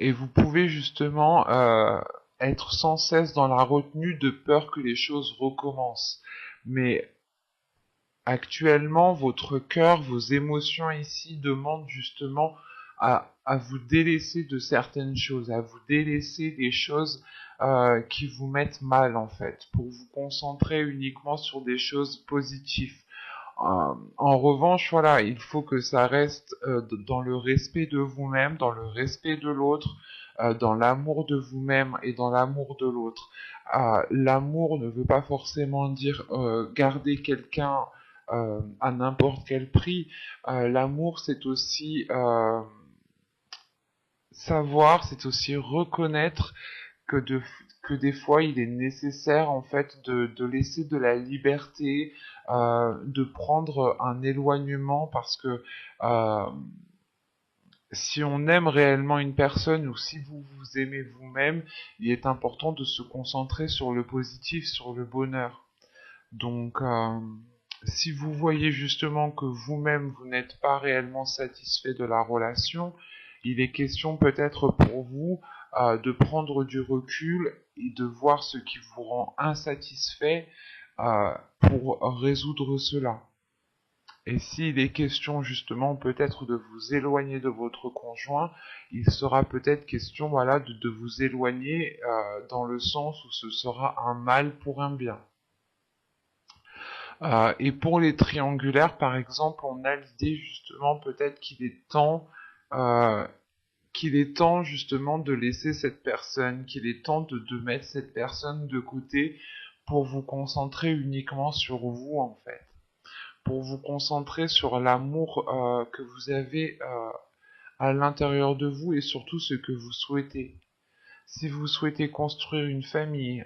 Et vous pouvez justement être sans cesse dans la retenue de peur que les choses recommencent. Mais actuellement, votre cœur, vos émotions ici demandent justement à vous délaisser de certaines choses, à vous délaisser des choses qui vous mettent mal en fait, pour vous concentrer uniquement sur des choses positives. En revanche, voilà, il faut que ça reste dans le respect de vous-même, dans le respect de l'autre, dans l'amour de vous-même et dans l'amour de l'autre. L'amour ne veut pas forcément dire garder quelqu'un à n'importe quel prix. L'amour, c'est aussi savoir, c'est aussi reconnaître que, que des fois il est nécessaire en fait de laisser de la liberté, de prendre un éloignement parce que euh, si on aime réellement une personne ou si vous vous aimez vous-même, il est important de se concentrer sur le positif, sur le bonheur. Donc si vous voyez justement que vous-même vous n'êtes pas réellement satisfait de la relation, il est question peut-être pour vous de prendre du recul et de voir ce qui vous rend insatisfait pour résoudre cela. Et s'il est question justement peut-être de vous éloigner de votre conjoint, il sera peut-être question voilà, de vous éloigner dans le sens où ce sera un mal pour un bien. Et pour les triangulaires, par exemple, on a l'idée justement peut-être euh, qu'il est temps justement de laisser cette personne, qu'il est temps de mettre cette personne de côté pour vous concentrer uniquement sur vous en fait, pour vous concentrer sur l'amour que vous avez à l'intérieur de vous et surtout ce que vous souhaitez. Si vous souhaitez construire une famille,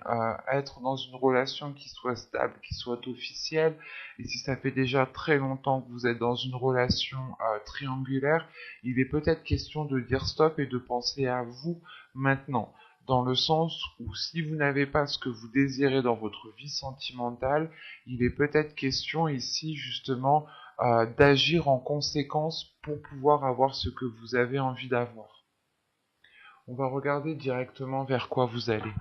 être dans une relation qui soit stable, qui soit officielle, et si ça fait déjà très longtemps que vous êtes dans une relation triangulaire, il est peut-être question de dire stop et de penser à vous maintenant. Dans le sens où si vous n'avez pas ce que vous désirez dans votre vie sentimentale, il est peut-être question ici justement d'agir en conséquence pour pouvoir avoir ce que vous avez envie d'avoir. On va regarder directement vers quoi vous allez.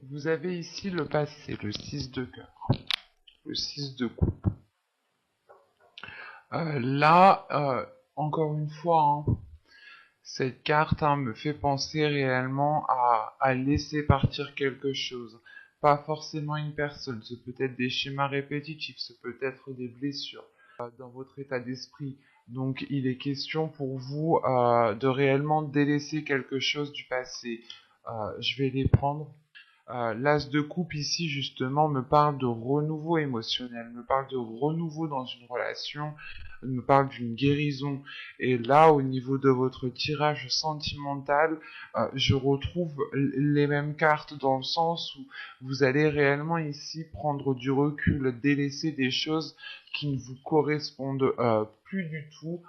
Vous avez ici le passé, le 6 de cœur, le 6 de coupe. Là, encore une fois, hein, cette carte me fait penser réellement à laisser partir quelque chose. Pas forcément une personne, ce peut être des schémas répétitifs, ce peut être des blessures dans votre état d'esprit. Donc il est question pour vous de réellement délaisser quelque chose du passé. Je vais les prendre. L'as de coupe ici justement me parle de renouveau émotionnel, me parle de renouveau dans une relation, me parle d'une guérison. Et là, au niveau de votre tirage sentimental, je retrouve les mêmes cartes dans le sens où vous allez réellement ici prendre du recul, délaisser des choses qui ne vous correspondent plus du tout.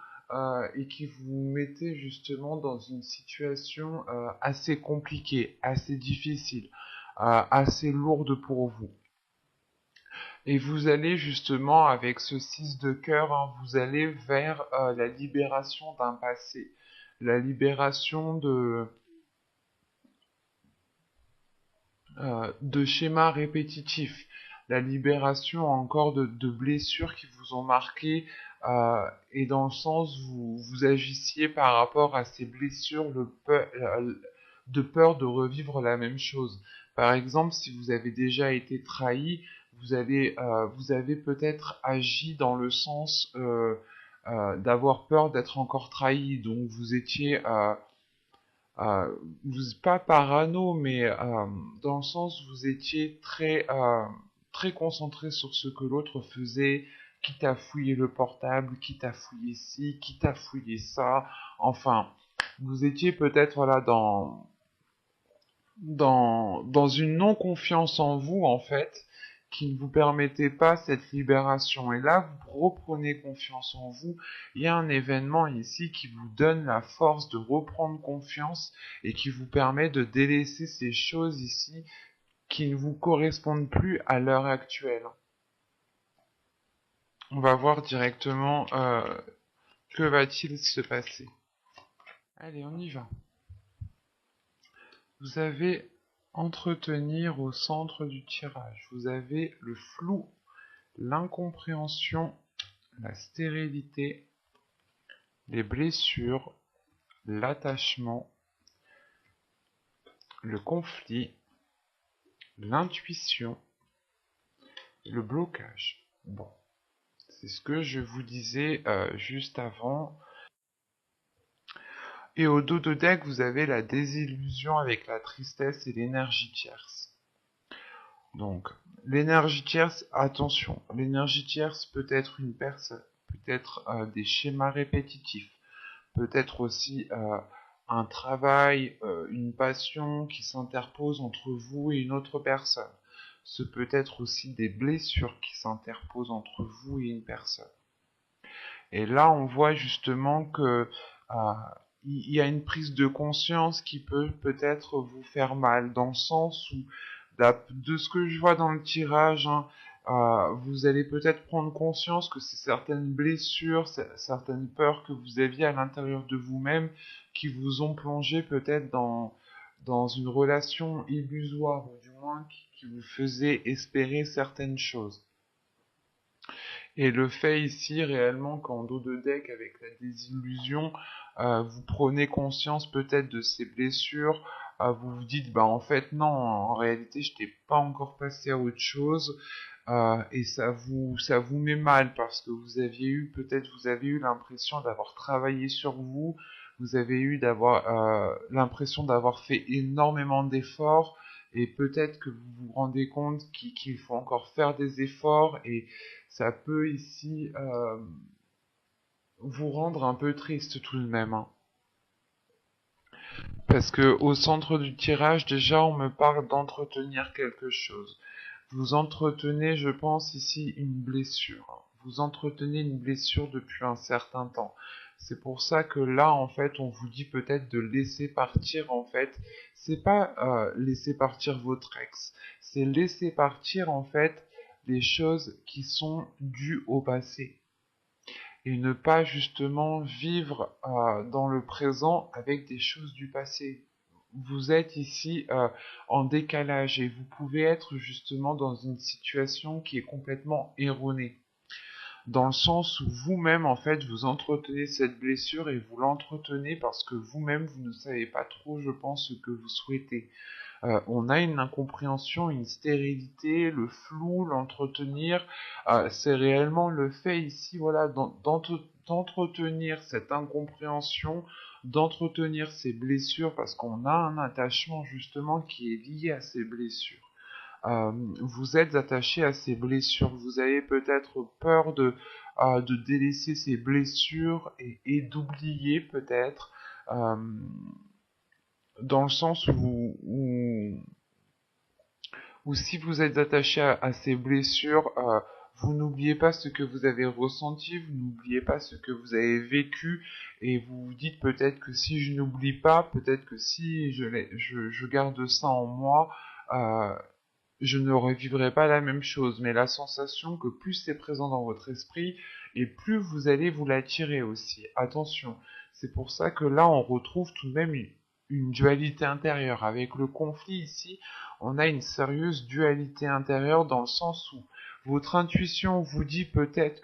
Et qui vous mettez justement dans une situation assez compliquée, assez difficile, assez lourde pour vous. Et vous allez justement, avec ce 6 de cœur, vous allez vers la libération d'un passé, la libération de schémas répétitifs, la libération encore de blessures qui vous ont marqué, et dans le sens où vous agissiez par rapport à ces blessures de peur de revivre la même chose. Par exemple, si vous avez déjà été trahi, vous avez peut-être agi dans le sens d'avoir peur d'être encore trahi, donc vous étiez vous pas parano, mais dans le sens où vous étiez très concentré sur ce que l'autre faisait, quitte à fouiller le portable, quitte à fouiller ci, quitte à fouiller ça. Enfin, vous étiez peut-être là dans une non-confiance en vous, en fait, qui ne vous permettait pas cette libération. Et là, vous reprenez confiance en vous. Il y a un événement ici qui vous donne la force de reprendre confiance et qui vous permet de délaisser ces choses ici qui ne vous correspondent plus à l'heure actuelle. on va voir directement que va-t-il se passer. Allez, on y va. Vous avez entretenir au centre du tirage. Vous avez le flou, l'incompréhension, la stérilité, les blessures, l'attachement, le conflit, l'intuition, le blocage. Bon, c'est ce que je vous disais juste avant. Et au dos de deck, vous avez la désillusion avec la tristesse et l'énergie tierce. Donc, l'énergie tierce, attention, l'énergie tierce peut être une personne, peut être des schémas répétitifs, peut être aussi un travail, une passion qui s'interpose entre vous et une autre personne. Ce peut être aussi des blessures qui s'interposent entre vous et une personne. Et là, on voit justement que il y a une prise de conscience qui peut peut-être vous faire mal, dans le sens où, de ce que je vois dans le tirage, hein, vous allez peut-être prendre conscience que c'est certaines blessures, certaines peurs que vous aviez à l'intérieur de vous-même qui vous ont plongé peut-être dans une relation illusoire, ou du moins qui vous faisait espérer certaines choses. Et le fait ici réellement qu'en dos de deck avec la désillusion, vous prenez conscience peut-être de ces blessures, vous vous dites bah en fait non, en réalité je n'étais pas encore passé à autre chose, et ça vous met mal parce que vous avez eu l'impression d'avoir travaillé sur vous, vous avez eu l'impression d'avoir fait énormément d'efforts, et peut-être que vous vous rendez compte qu'il faut encore faire des efforts, et ça peut ici vous rendre un peu triste tout de même, hein. Parce que au centre du tirage, déjà, on me parle d'entretenir quelque chose. Vous entretenez, je pense, ici une blessure. Vous entretenez une blessure depuis un certain temps. C'est pour ça que là, en fait, on vous dit peut-être de laisser partir, en fait. C'est pas laisser partir votre ex. C'est laisser partir, en fait, les choses qui sont dues au passé. Et ne pas justement vivre dans le présent avec des choses du passé. Vous êtes ici en décalage et vous pouvez être justement dans une situation qui est complètement erronée. Dans le sens où vous-même, en fait, vous entretenez cette blessure et vous l'entretenez parce que vous-même, vous ne savez pas trop, je pense, ce que vous souhaitez. On a une incompréhension, une stérilité, le flou, l'entretenir. C'est réellement le fait ici, voilà, d'entretenir cette incompréhension, d'entretenir ces blessures, parce qu'on a un attachement justement qui est lié à ces blessures. Vous êtes attaché à ces blessures, vous avez peut-être peur de délaisser ces blessures et d'oublier peut-être. Euh, dans le sens où si vous êtes attaché à ces blessures, vous n'oubliez pas ce que vous avez ressenti, vous n'oubliez pas ce que vous avez vécu, et vous vous dites peut-être que si je n'oublie pas, peut-être que si je garde ça en moi, euh, je ne revivrai pas la même chose. Mais la sensation que plus c'est présent dans votre esprit, et plus vous allez vous l'attirer aussi. Attention, c'est pour ça que là on retrouve tout de même une dualité intérieure. Avec le conflit ici, on a une sérieuse dualité intérieure dans le sens où votre intuition vous dit peut-être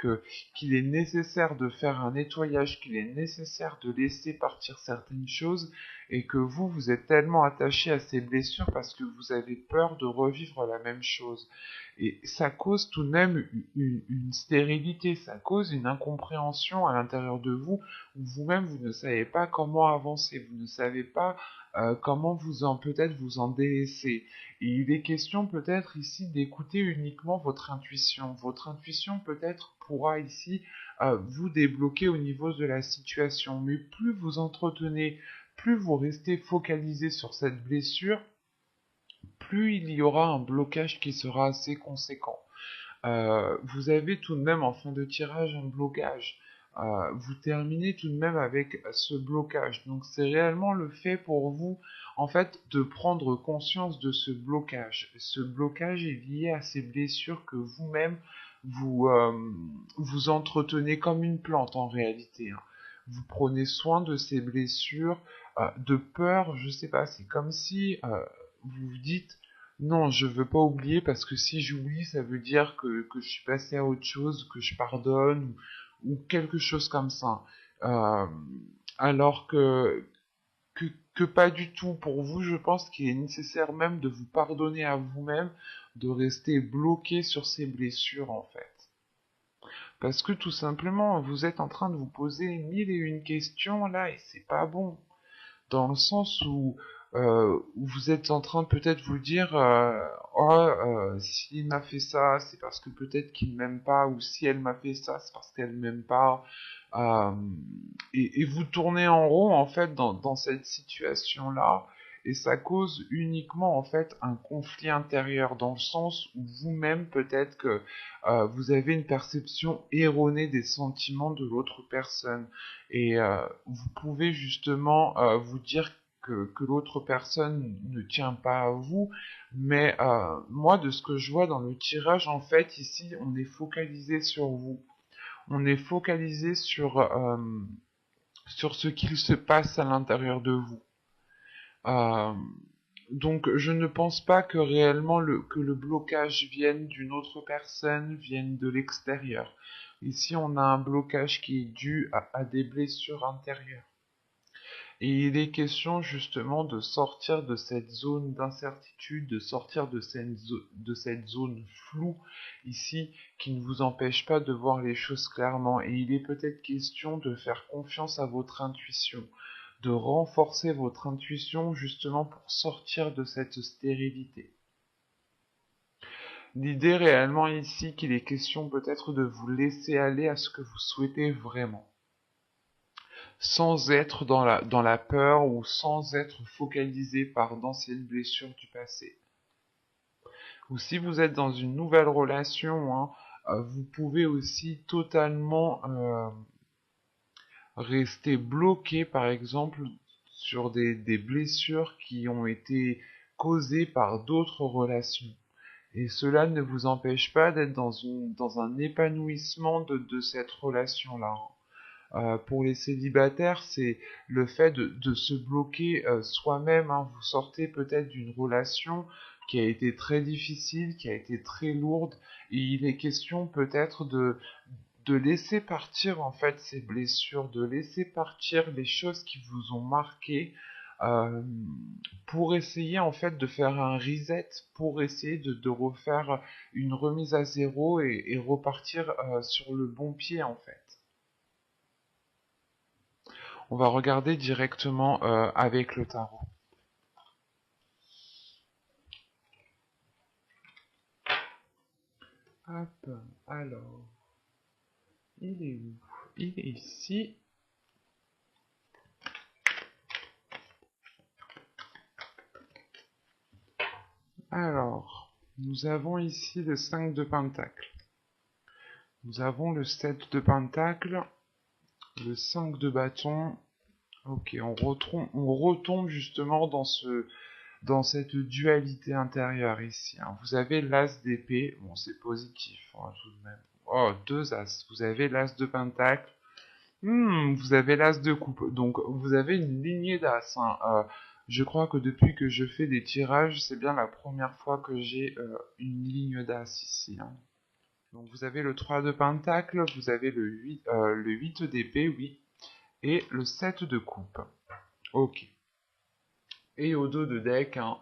qu'il est nécessaire de faire un nettoyage, qu'il est nécessaire de laisser partir certaines choses, et que vous êtes tellement attaché à ces blessures parce que vous avez peur de revivre la même chose. Et ça cause tout de même une stérilité, ça cause une incompréhension à l'intérieur de vous, où vous-même vous ne savez pas comment avancer, vous ne savez pas comment peut-être vous en délaisser. Et il est question peut-être ici d'écouter uniquement votre intuition. Votre intuition peut-être pourra ici vous débloquer au niveau de la situation. Mais plus vous entretenez, plus vous restez focalisé sur cette blessure, plus il y aura un blocage qui sera assez conséquent. Vous avez tout de même en fin de tirage un blocage. Vous terminez tout de même avec ce blocage. Donc c'est réellement le fait pour vous, en fait, de prendre conscience de ce blocage. Ce blocage est lié à ces blessures que vous-même vous entretenez comme une plante en réalité, hein. Vous prenez soin de ces blessures, de peur, je sais pas, c'est comme si vous vous dites non, je veux pas oublier parce que si j'oublie, ça veut dire que je suis passé à autre chose, que je pardonne ou quelque chose comme ça. Euh, alors que pas du tout. Pour vous, je pense qu'il est nécessaire même de vous pardonner à vous-même, de rester bloqué sur ces blessures en fait. Parce que tout simplement, vous êtes en train de vous poser mille et une questions là et c'est pas bon. Dans le sens où vous êtes en train de peut-être vous dire oh, s'il m'a fait ça, c'est parce que peut-être qu'il ne m'aime pas, ou si elle m'a fait ça, c'est parce qu'elle ne m'aime pas. Euh, et vous tournez en rond en fait dans cette situation-là, et ça cause uniquement en fait un conflit intérieur dans le sens où vous-même peut-être que vous avez une perception erronée des sentiments de l'autre personne, et vous pouvez justement vous dire que l'autre personne ne tient pas à vous, mais moi de ce que je vois dans le tirage en fait ici on est focalisé sur vous, on est focalisé sur ce qu'il se passe à l'intérieur de vous. Euh, donc je ne pense pas que réellement que le blocage vienne d'une autre personne, vienne de l'extérieur. Ici on a un blocage qui est dû à des blessures intérieures. Et il est question justement de sortir de cette zone d'incertitude, de sortir de cette zone floue ici qui ne vous empêche pas de voir les choses clairement. Et il est peut-être question de faire confiance à votre intuition, de renforcer votre intuition justement pour sortir de cette stérilité. L'idée réellement ici qu'il est question peut-être de vous laisser aller à ce que vous souhaitez vraiment, sans être dans la peur ou sans être focalisé par d'anciennes blessures du passé. Ou si vous êtes dans une nouvelle relation, hein, vous pouvez aussi totalement rester bloqué par exemple sur des blessures qui ont été causées par d'autres relations. Et cela ne vous empêche pas d'être dans un épanouissement de cette relation-là. Pour les célibataires, c'est le fait de se bloquer soi-même, hein. Vous sortez peut-être d'une relation qui a été très difficile, qui a été très lourde, et il est question peut-être de laisser partir en fait ces blessures, de laisser partir les choses qui vous ont marqué, euh, pour essayer en fait de faire un reset, pour essayer de refaire une remise à zéro et repartir sur le bon pied en fait. On va regarder directement avec le tarot. Hop, alors, il est où? Il est ici. Alors, nous avons ici le 5 de Pentacle. Nous avons le 7 de Pentacle, le 5 de bâton. Ok, on retombe justement dans cette dualité intérieure ici, hein. Vous avez l'as d'épée, bon c'est positif hein, tout de même. Oh, deux as. Vous avez l'as de Pentacle. Vous avez l'as de coupe, donc vous avez une lignée d'as, hein. Je crois que depuis que je fais des tirages, c'est bien la première fois que j'ai une ligne d'as ici, hein. Donc vous avez le 3 de pentacle, vous avez le 8 d'épée, oui, et le 7 de coupe. Ok. Et au dos de deck, hein,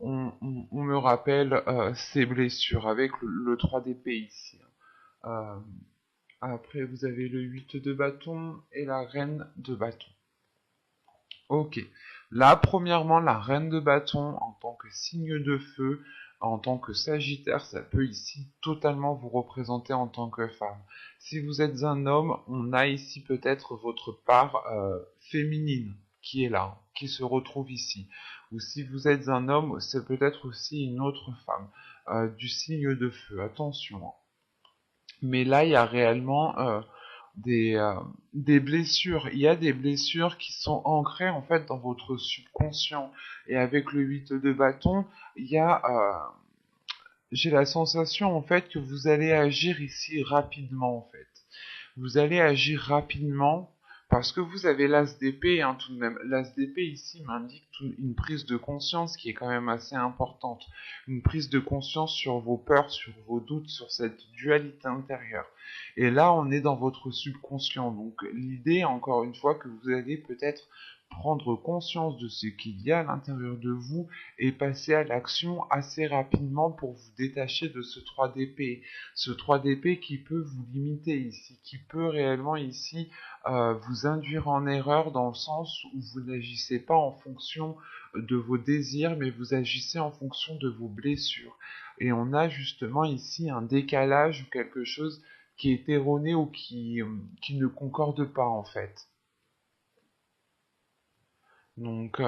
on me rappelle ces blessures avec le 3 d'épée ici, hein. Après, vous avez le 8 de bâton et la reine de bâton. Ok. Là, premièrement, la reine de bâton, en tant que signe de feu, en tant que sagittaire, ça peut ici totalement vous représenter en tant que femme. Si vous êtes un homme, on a ici peut-être votre part féminine qui est là, qui se retrouve ici. Ou si vous êtes un homme, c'est peut-être aussi une autre femme du signe de feu. Attention, hein. Mais là, il y a réellement des blessures. Il y a des blessures qui sont ancrées en fait dans votre subconscient. Et avec le 8 de bâton, il y a, j'ai la sensation en fait que vous allez agir ici rapidement en fait. Vous allez agir rapidement parce que vous avez l'as d'épée, hein, tout de même. L'as d'épée ici m'indique une prise de conscience qui est quand même assez importante. Une prise de conscience sur vos peurs, sur vos doutes, sur cette dualité intérieure. Et là, on est dans votre subconscient. Donc l'idée, encore une fois, que vous allez peut-être prendre conscience de ce qu'il y a à l'intérieur de vous et passer à l'action assez rapidement pour vous détacher de ce 3 d'épée. Ce 3 d'épée qui peut vous limiter ici, qui peut réellement ici vous induire en erreur dans le sens où vous n'agissez pas en fonction de vos désirs, mais vous agissez en fonction de vos blessures. Et on a justement ici un décalage ou quelque chose qui est erroné ou qui ne concorde pas en fait. Donc,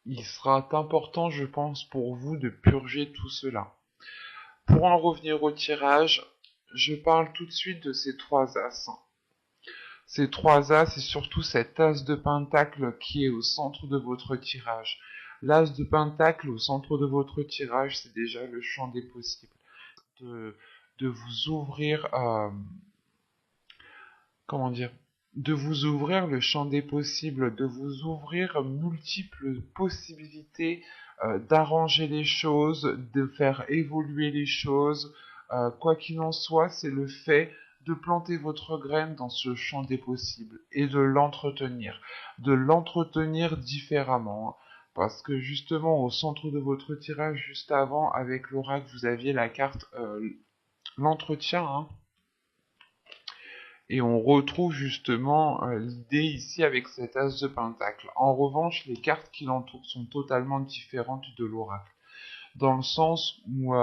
il sera important, je pense, pour vous de purger tout cela. Pour en revenir au tirage, je parle tout de suite de ces 3 as. Ces 3 as, c'est surtout cet as de pentacle qui est au centre de votre tirage. L'as de pentacle au centre de votre tirage, c'est déjà le champ des possibles. De, de vous ouvrir, comment dire, de vous ouvrir le champ des possibles, de vous ouvrir multiples possibilités d'arranger les choses, de faire évoluer les choses. Quoi qu'il en soit, c'est le fait de planter votre graine dans ce champ des possibles et de l'entretenir différemment. Hein. Parce que justement, au centre de votre tirage, juste avant, avec l'oracle, vous aviez la carte l'entretien, hein, et on retrouve justement l'idée ici avec cet as de pentacle. En revanche, les cartes qui l'entourent sont totalement différentes de l'oracle. Dans le sens où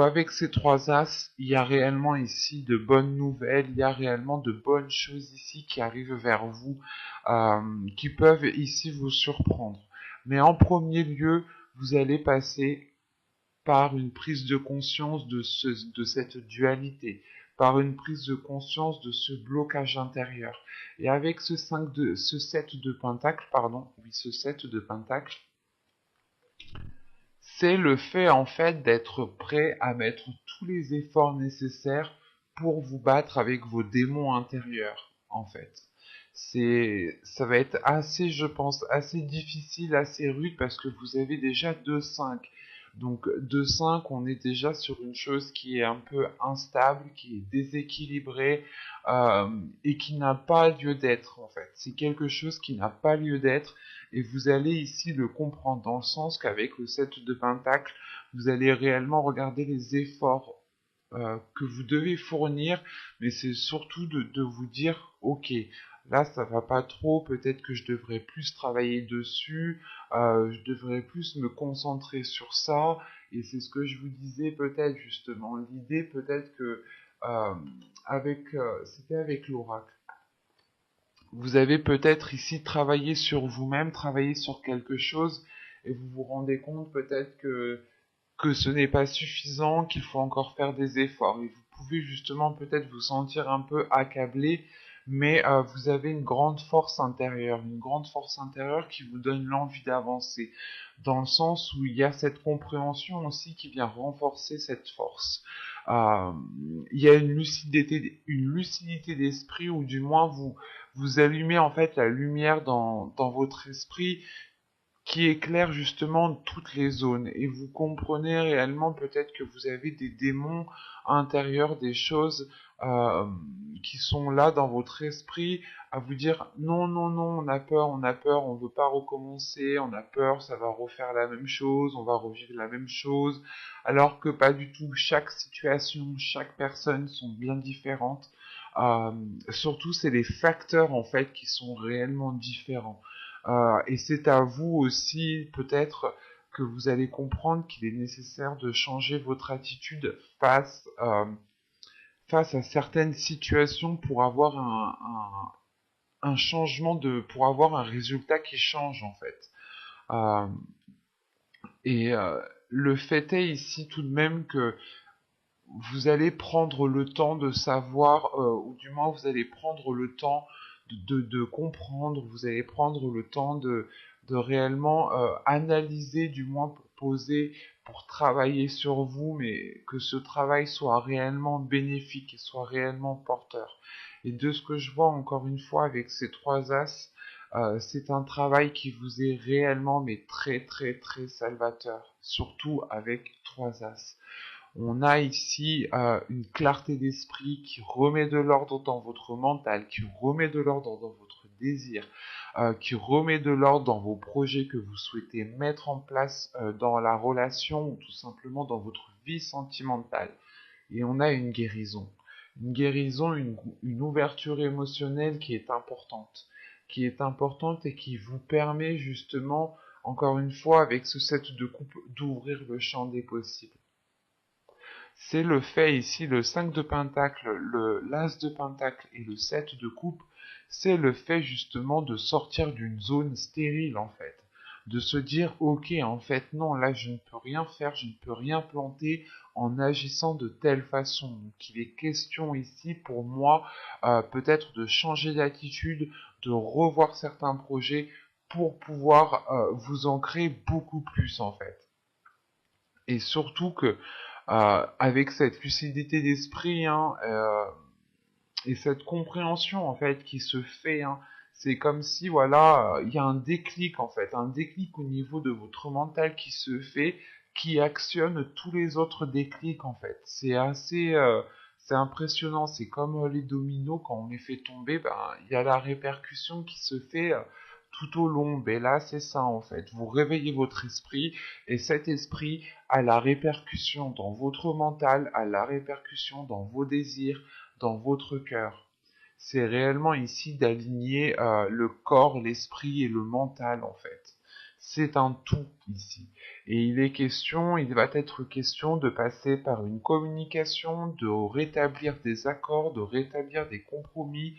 avec ces 3 as, il y a réellement ici de bonnes nouvelles, il y a réellement de bonnes choses ici qui arrivent vers vous, qui peuvent ici vous surprendre. Mais en premier lieu, vous allez passer par une prise de conscience de cette dualité, par une prise de conscience de ce blocage intérieur. Et avec ce 7 de pentacle, pardon, oui, ce 7 de pentacle, c'est le fait en fait d'être prêt à mettre tous les efforts nécessaires pour vous battre avec vos démons intérieurs, en fait. Ça va être assez, je pense, assez difficile, assez rude parce que vous avez déjà 2-5. Donc 2-5, on est déjà sur une chose qui est un peu instable, qui est déséquilibrée et qui n'a pas lieu d'être en fait. C'est quelque chose qui n'a pas lieu d'être et vous allez ici le comprendre dans le sens qu'avec le 7 de pentacle, vous allez réellement regarder les efforts que vous devez fournir, mais c'est surtout de vous dire, ok, là ça va pas trop, peut-être que je devrais plus travailler dessus, je devrais plus me concentrer sur ça, et c'est ce que je vous disais peut-être justement, l'idée peut-être que euh, c'était avec l'oracle. Vous avez peut-être ici travaillé sur vous-même, travaillé sur quelque chose, et vous vous rendez compte peut-être que ce n'est pas suffisant, qu'il faut encore faire des efforts. Et vous pouvez justement peut-être vous sentir un peu accablé, mais vous avez une grande force intérieure qui vous donne l'envie d'avancer, dans le sens où il y a cette compréhension aussi qui vient renforcer cette force. Euh, il y a une lucidité d'esprit, ou du moins vous allumez en fait la lumière dans votre esprit qui éclaire justement toutes les zones et vous comprenez réellement peut-être que vous avez des démons intérieurs, des choses euh, qui sont là dans votre esprit à vous dire non, non, non, on a peur, on veut pas recommencer, on a peur, ça va refaire la même chose, on va revivre la même chose, alors que pas du tout, chaque situation, chaque personne sont bien différentes. Euh, Surtout, c'est les facteurs en fait qui sont réellement différents. Et c'est à vous aussi, peut-être, que vous allez comprendre qu'il est nécessaire de changer votre attitude face à certaines situations pour avoir un changement pour avoir un résultat qui change en fait. Euh, et le fait est ici tout de même que vous allez prendre le temps de savoir, ou du moins vous allez prendre le temps de comprendre, vous allez prendre le temps de réellement analyser, du moins pour poser, pour travailler sur vous, mais que ce travail soit réellement bénéfique et soit réellement porteur. Et de ce que je vois encore une fois avec ces trois as, c'est un travail qui vous est réellement mais très très très salvateur, surtout avec trois as. On a ici une clarté d'esprit qui remet de l'ordre dans votre mental, qui remet de l'ordre dans votre désir, qui remet de l'ordre dans vos projets que vous souhaitez mettre en place dans la relation ou tout simplement dans votre vie sentimentale. Et on a une guérison, une ouverture émotionnelle qui est importante et qui vous permet justement, encore une fois, avec ce set de coupe, d'ouvrir le champ des possibles. C'est le fait ici, le 5 de pentacle, l'as de pentacle et le 7 de coupe, c'est le fait justement de sortir d'une zone stérile en fait. De se dire, ok, en fait, non, là je ne peux rien faire, je ne peux rien planter en agissant de telle façon. Donc il est question ici pour moi peut-être de changer d'attitude, de revoir certains projets pour pouvoir vous ancrer beaucoup plus en fait. Et surtout que avec cette lucidité d'esprit et cette compréhension en fait qui se fait, c'est comme si voilà, il y a un déclic en fait, un déclic au niveau de votre mental qui se fait, qui actionne tous les autres déclics en fait. C'est impressionnant, c'est comme les dominos quand on les fait tomber, ben il y a la répercussion qui se fait tout au long. Et là c'est ça en fait, vous réveillez votre esprit et cet esprit a la répercussion dans votre mental, a la répercussion dans vos désirs, dans votre cœur. C'est réellement ici d'aligner le corps, l'esprit et le mental en fait. C'est un tout ici. Et il va être question de passer par une communication, de rétablir des accords, de rétablir des compromis,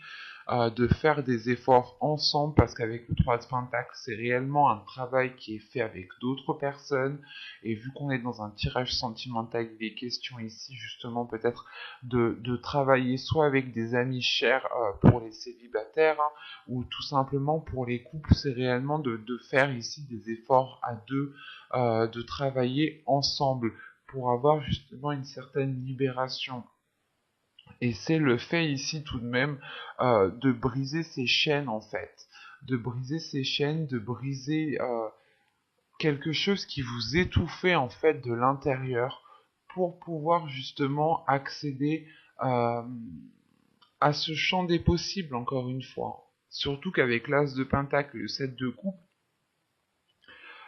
de faire des efforts ensemble, parce qu'avec le 3 de Pentacle, c'est réellement un travail qui est fait avec d'autres personnes. Et vu qu'on est dans un tirage sentimental, il est question ici justement peut-être de travailler soit avec des amis chers pour les célibataires, ou tout simplement pour les couples, c'est réellement de faire ici des efforts à deux, de travailler ensemble pour avoir justement une certaine libération. Et c'est le fait ici tout de même de briser ces chaînes en fait, de briser ces chaînes, de briser quelque chose qui vous étouffait en fait de l'intérieur pour pouvoir justement accéder euh, à ce champ des possibles encore une fois. Surtout qu'avec l'as de pentacle et le 7 de coupe,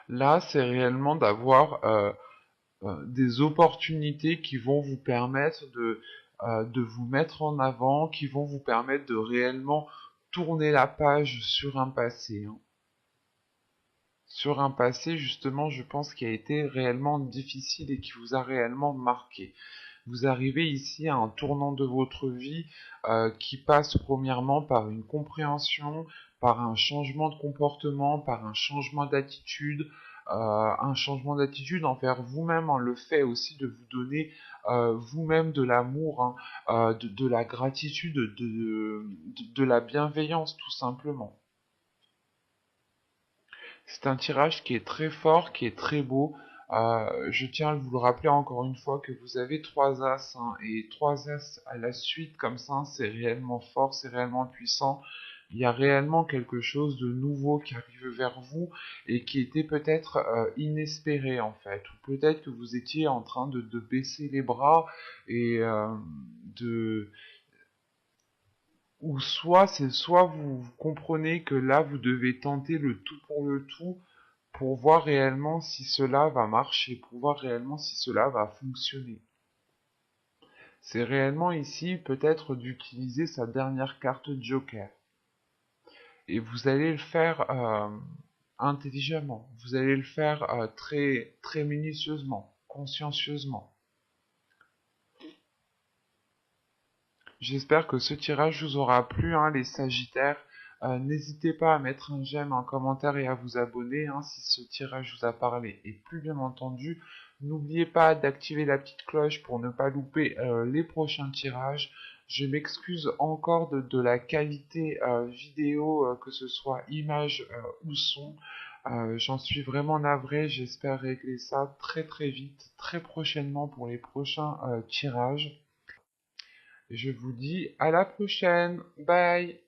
là c'est réellement d'avoir des opportunités qui vont vous permettre de vous mettre en avant, qui vont vous permettre de réellement tourner la page sur un passé. Sur un passé, justement, je pense qui a été réellement difficile et qui vous a réellement marqué. Vous arrivez ici à un tournant de votre vie qui passe premièrement par une compréhension, par un changement de comportement, par un changement d'attitude envers vous-même, le fait aussi de vous donner vous-même de l'amour, de la gratitude, de la bienveillance tout simplement. C'est un tirage qui est très fort, qui est très beau. Je tiens à vous le rappeler encore une fois que vous avez trois as et trois as à la suite comme ça, c'est réellement fort, c'est réellement puissant. Il y a réellement quelque chose de nouveau qui arrive vers vous et qui était peut-être inespéré en fait. Ou peut-être que vous étiez en train de baisser les bras et de ou soit vous comprenez que là vous devez tenter le tout pour le tout pour voir réellement si cela va marcher, pour voir réellement si cela va fonctionner. C'est réellement ici peut-être d'utiliser sa dernière carte Joker. Et vous allez le faire intelligemment, vous allez le faire très, très minutieusement, consciencieusement. J'espère que ce tirage vous aura plu, les Sagittaires. N'hésitez pas à mettre un j'aime, un commentaire et à vous abonner hein, si ce tirage vous a parlé. Et plus bien entendu, n'oubliez pas d'activer la petite cloche pour ne pas louper les prochains tirages. Je m'excuse encore de la qualité vidéo, que ce soit image ou son. J'en suis vraiment navré, j'espère régler ça très très vite, très prochainement pour les prochains tirages. Je vous dis à la prochaine, bye!